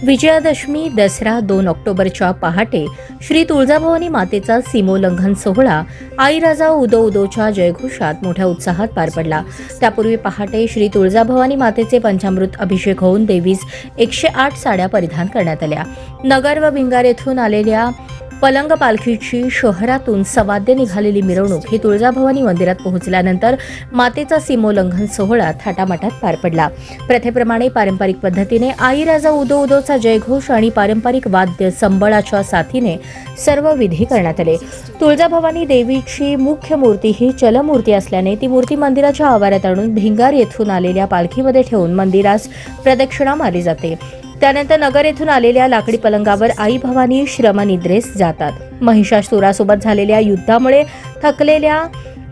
विजयादशमी दसरा 2 ऑक्टोबरच्या पहाटे श्री तुळजाभवानी मातेचा सीमोल्लंघन सोहळा आई राजा उदो उदोच्या जयघोषात मोठ्या उत्साहात पार पडला। त्यापूर्वी पहाटे श्री तुळजाभवानी मातेचे पंचामृत अभिषेक होऊन देवीस 108 साड्या परिधान करण्यात आल्या। नगर व भिंगार येथून आलेल्या पलंग पालखीची शहरातून सवाद्य निघालेली मिरवणूक ही तुळजाभवानी मंदिरात पोहोचल्यानंतर मातेचा सीमोल्लंघन सोहळा थाटामाटात पार पडला। प्रथेप्रमाणे पारंपरिक पद्धतीने आई राजा उदो उदोचा जयघोष आणि पारंपरिक वाद्य संबळाच्या साथीने सर्व विधी करण्यात आले। तुळजाभवानी देवीची मुख्य मूर्ती ही चलमूर्ती असल्याने ती मूर्ती मंदिराच्या आवारात आणून भिंगार येथून आलेल्या पालखीमध्ये ठेवून मंदिरास प्रदक्षिणा मारली जाते। त्यानंतर नगर येथून आलेल्या लाकडी पलंगावर आई भवानी श्रमनिद्रेस जातात। महिषासुरासोबत झालेल्या युद्धामुळे थकलेल्या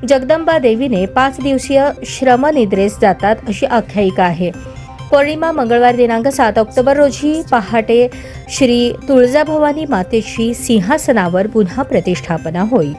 जगदंबा देवीने 5 दिवसीय श्रमनिद्रेस जातात अशी आख्यायिका आहे। पौर्णिमा मंगळवार दिनांक 7 ऑक्टोबर रोजी पहाटे श्री तुळजाभवानी मातेची सिंहासनावर पुन्हा प्रतिष्ठापना होईल।